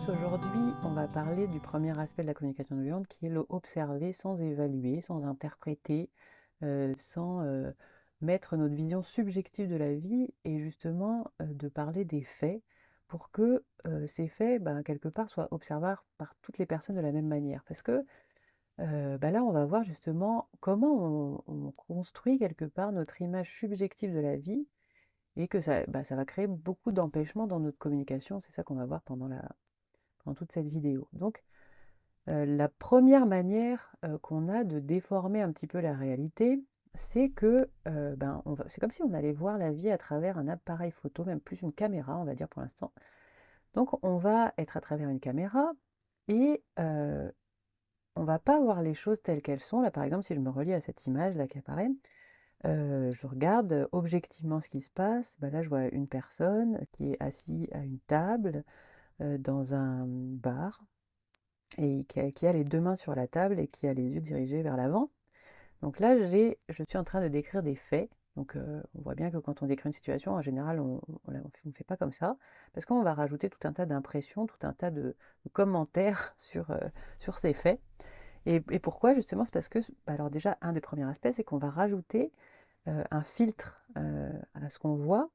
aujourd'hui, on va parler du premier aspect de la communication non violente qui est le observer sans évaluer, sans interpréter, sans mettre notre vision subjective de la vie et justement de parler des faits pour que ces faits, ben, quelque part, soient observables par toutes les personnes de la même manière. Parce que ben là, on va voir justement comment on construit quelque part notre image subjective de la vie et que ça, bah, ça va créer beaucoup d'empêchements dans notre communication. C'est ça qu'on va voir pendant toute cette vidéo. Donc, la première manière qu'on a de déformer un petit peu la réalité, c'est que ben, c'est comme si on allait voir la vie à travers un appareil photo, même plus une caméra, on va dire pour l'instant. Donc, on va être à travers une caméra et on va pas voir les choses telles qu'elles sont. Là, par exemple, si je me relie à cette image là qui apparaît, je regarde objectivement ce qui se passe. Ben là, je vois une personne qui est assise à une table dans un bar et qui a les deux mains sur la table et qui a les yeux dirigés vers l'avant. Donc là, je suis en train de décrire des faits. Donc on voit bien que quand on décrit une situation, en général, on ne fait pas comme ça, parce qu'on va rajouter tout un tas d'impressions, tout un tas de commentaires sur ces faits. Et pourquoi justement? C'est parce que, bah alors déjà, un des premiers aspects, c'est qu'on va rajouter un filtre à ce qu'on voit,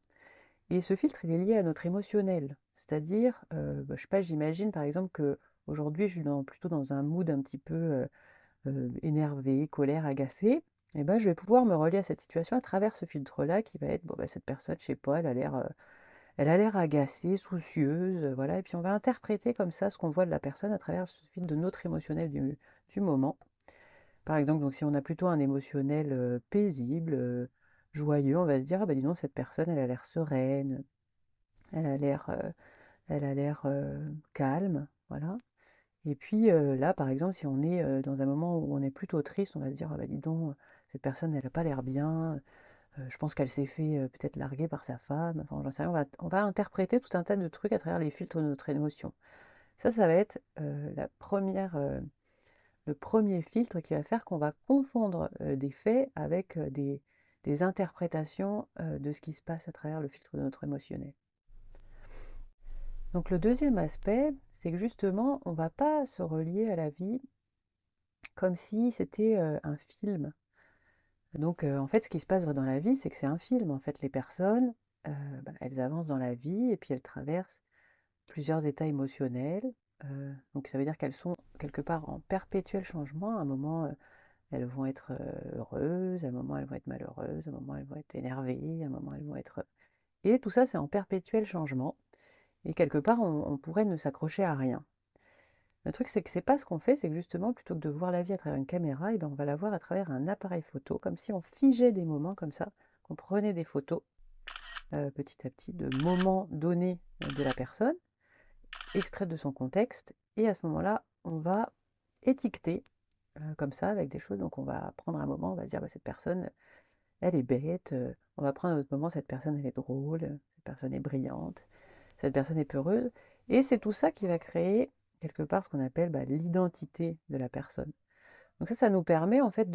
et ce filtre, il est lié à notre émotionnel. C'est-à-dire, bah, je sais pas, j'imagine par exemple que aujourd'hui, je suis plutôt dans un mood un petit peu énervé, colère, agacé. Et ben, je vais pouvoir me relier à cette situation à travers ce filtre-là qui va être, bon, bah, cette personne, je sais pas, elle a l'air agacée, soucieuse, voilà. Et puis on va interpréter comme ça ce qu'on voit de la personne à travers ce filtre de notre émotionnel du moment. Par exemple, donc si on a plutôt un émotionnel paisible, joyeux, on va se dire, ah bah dis donc, cette personne, elle a l'air sereine, elle a l'air calme, voilà. Et puis là, par exemple, si on est dans un moment où on est plutôt triste, on va se dire, ah bah dis donc, cette personne, elle n'a pas l'air bien, je pense qu'elle s'est fait peut-être larguer par sa femme, enfin j'en sais rien, on va interpréter tout un tas de trucs à travers les filtres de notre émotion. Ça va être le premier filtre qui va faire qu'on va confondre des faits avec des interprétations de ce qui se passe à travers le filtre de notre émotionnel. Donc le deuxième aspect, c'est que justement, on ne va pas se relier à la vie comme si c'était un film. Donc en fait, ce qui se passe dans la vie, c'est que c'est un film. En fait, les personnes, bah, elles avancent dans la vie et puis elles traversent plusieurs états émotionnels. Donc ça veut dire qu'elles sont quelque part en perpétuel changement. À un moment, elles vont être heureuses, à un moment, elles vont être malheureuses, à un moment, elles vont être énervées, à un moment, elles vont être... Et tout ça, c'est en perpétuel changement. Et quelque part, on pourrait ne s'accrocher à rien. Le truc, c'est que c'est pas ce qu'on fait, c'est que justement, plutôt que de voir la vie à travers une caméra, et ben, on va la voir à travers un appareil photo, comme si on figeait des moments comme ça, qu'on prenait des photos petit à petit de moments donnés de la personne, extraits de son contexte, et à ce moment-là, on va étiqueter comme ça avec des choses. Donc on va prendre un moment, on va se dire bah, cette personne, elle est bête, on va prendre un autre moment, cette personne, elle est drôle, cette personne est brillante, cette personne est peureuse, et c'est tout ça qui va créer quelque part ce qu'on appelle bah, l'identité de la personne. Donc ça nous permet en fait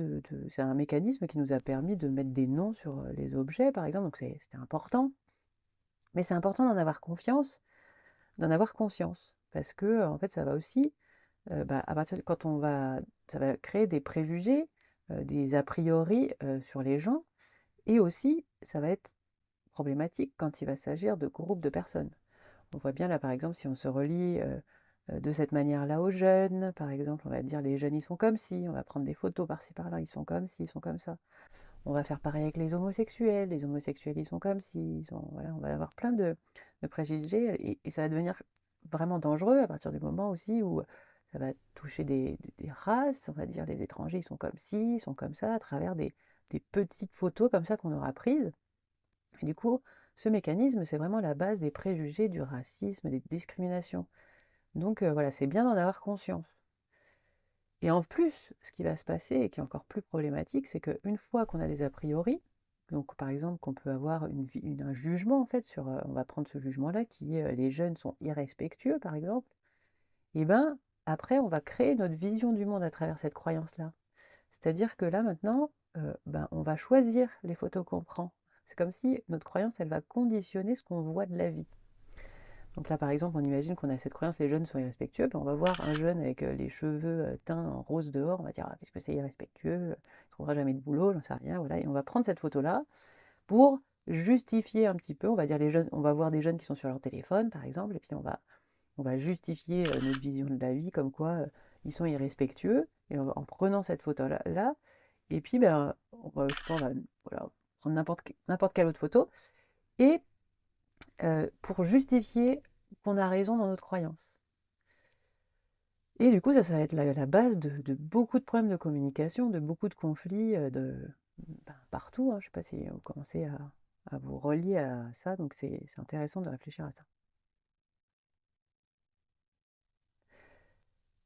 c'est un mécanisme qui nous a permis de mettre des noms sur les objets, par exemple, donc c'était important, mais c'est important d'en avoir confiance, d'en avoir conscience, parce que en fait ça va aussi, bah, à partir de, quand ça va créer des préjugés, des a priori sur les gens, et aussi ça va être problématique quand il va s'agir de groupes de personnes. On voit bien là, par exemple, si on se relie de cette manière-là aux jeunes, par exemple, on va dire les jeunes, ils sont comme ci, on va prendre des photos par-ci par-là, ils sont comme ci, ils sont comme ça. On va faire pareil avec les homosexuels, ils sont comme ci, voilà, on va avoir plein de préjugés, et ça va devenir vraiment dangereux à partir du moment aussi où ça va toucher des races, on va dire les étrangers, ils sont comme ci, ils sont comme ça, à travers des petites photos comme ça qu'on aura prises. Et du coup, ce mécanisme, c'est vraiment la base des préjugés, du racisme, des discriminations. Donc voilà, c'est bien d'en avoir conscience. Et en plus, ce qui va se passer, et qui est encore plus problématique, c'est qu'une fois qu'on a des a priori, donc par exemple qu'on peut avoir un jugement en fait sur, on va prendre ce jugement-là qui est les jeunes sont irrespectueux par exemple, et ben après on va créer notre vision du monde à travers cette croyance-là. C'est-à-dire que là maintenant, ben, on va choisir les photos qu'on prend. C'est comme si notre croyance, elle va conditionner ce qu'on voit de la vie. Donc là, par exemple, on imagine qu'on a cette croyance, les jeunes sont irrespectueux, puis on va voir un jeune avec les cheveux teints en rose dehors, on va dire, ah, qu'est-ce que c'est irrespectueux, il trouvera jamais de boulot, j'en sais rien, voilà, et on va prendre cette photo-là pour justifier un petit peu, on va dire les jeunes, on va voir des jeunes qui sont sur leur téléphone, par exemple, et puis on va justifier notre vision de la vie comme quoi ils sont irrespectueux, et en prenant cette photo-là, et puis ben, je sais pas, on va voilà, prendre n'importe quelle autre photo, et pour justifier qu'on a raison dans notre croyance. Et du coup, ça va être la base de beaucoup de problèmes de communication, de beaucoup de conflits partout, hein. Je ne sais pas si vous commencez à vous relier à ça, donc c'est intéressant de réfléchir à ça.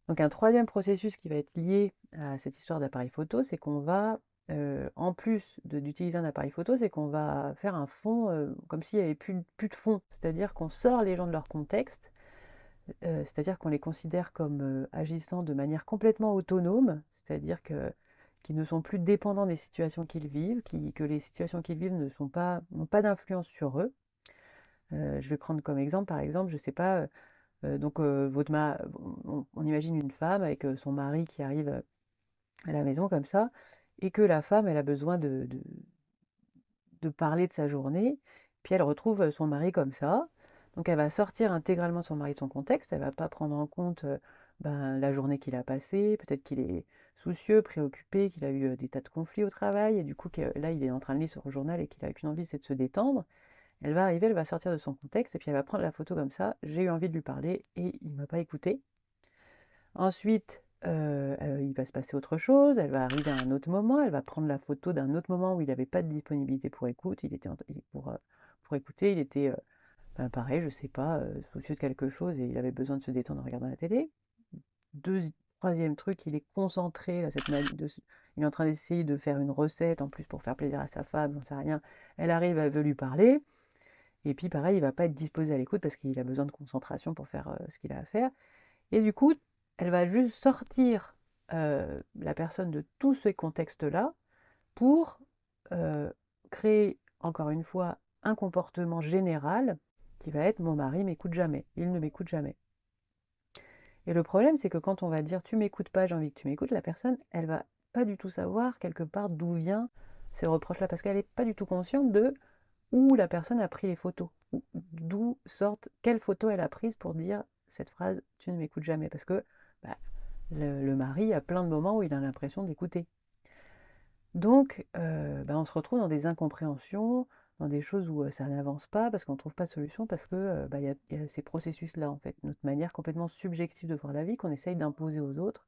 Donc un troisième processus qui va être lié à cette histoire d'appareil photo, c'est qu'on va, en plus d'utiliser un appareil photo, c'est qu'on va faire un fond comme s'il n'y avait plus de fond. C'est-à-dire qu'on sort les gens de leur contexte, c'est-à-dire qu'on les considère comme agissant de manière complètement autonome, c'est-à-dire qu'ils ne sont plus dépendants des situations qu'ils vivent, que les situations qu'ils vivent n'ont pas d'influence sur eux. Je vais prendre comme exemple, par exemple, je ne sais pas, donc on imagine une femme avec son mari qui arrive à la maison comme ça, et que la femme, elle a besoin de parler de sa journée, puis elle retrouve son mari comme ça. Donc elle va sortir intégralement son mari de son contexte, elle va pas prendre en compte ben, la journée qu'il a passée, peut-être qu'il est soucieux, préoccupé, qu'il a eu des tas de conflits au travail, et du coup que, là il est en train de lire son journal et qu'il a qu'une envie, c'est de se détendre. Elle va arriver, elle va sortir de son contexte, et puis elle va prendre la photo comme ça, j'ai eu envie de lui parler, et il m'a pas écouté. Ensuite, il va se passer autre chose, elle va arriver à un autre moment, elle va prendre la photo d'un autre moment où il n'avait pas de disponibilité pour écoute, pour écouter, il était, ben, pareil, je sais pas, soucieux de quelque chose et il avait besoin de se détendre en regardant la télé. Troisième truc, il est concentré, là, il est en train d'essayer de faire une recette, en plus pour faire plaisir à sa femme, j'en sais rien. Elle arrive, elle veut lui parler, et puis pareil, il va pas être disposé à l'écoute parce qu'il a besoin de concentration pour faire ce qu'il a à faire. Et du coup, elle va juste sortir la personne de tous ces contextes-là pour créer, encore une fois, un comportement général qui va être mon mari m'écoute jamais, il ne m'écoute jamais. Et le problème, c'est que quand on va dire tu m'écoutes pas, j'ai envie que tu m'écoutes, la personne, elle va pas du tout savoir quelque part d'où viennent ces reproches-là, parce qu'elle n'est pas du tout consciente de où la personne a pris les photos, d'où sortent, quelle photo elle a prise pour dire cette phrase tu ne m'écoutes jamais, parce que bah, le mari a plein de moments où il a l'impression d'écouter. Donc, bah, on se retrouve dans des incompréhensions, dans des choses où ça n'avance pas, parce qu'on ne trouve pas de solution, parce que bah, y a ces processus-là, en fait, notre manière complètement subjective de voir la vie qu'on essaye d'imposer aux autres.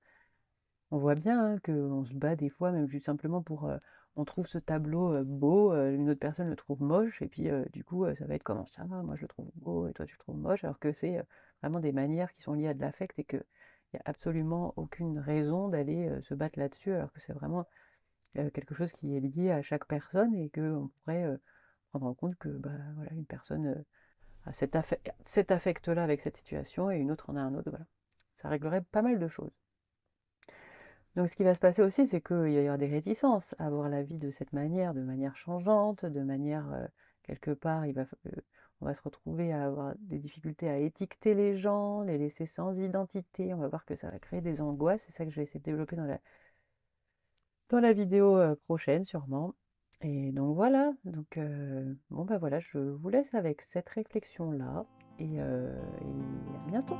On voit bien hein, qu'on se bat des fois, même juste simplement pour... on trouve ce tableau beau, une autre personne le trouve moche, et puis du coup, ça va être comment ça, moi je le trouve beau, et toi tu le trouves moche, alors que c'est vraiment des manières qui sont liées à de l'affect, et qu'il n'y a absolument aucune raison d'aller se battre là-dessus, alors que c'est vraiment quelque chose qui est lié à chaque personne et qu'on pourrait prendre en compte que bah, voilà, une personne a cet affect-là avec cette situation et une autre en a un autre. Voilà. Ça réglerait pas mal de choses. Donc ce qui va se passer aussi, c'est qu'il va y avoir des réticences à voir la vie de manière changeante, de manière, quelque part, on va se retrouver à avoir des difficultés à étiqueter les gens, les laisser sans identité, on va voir que ça va créer des angoisses, c'est ça que je vais essayer de développer dans la vidéo prochaine sûrement. Et donc voilà, donc bon bah voilà, je vous laisse avec cette réflexion-là et à bientôt.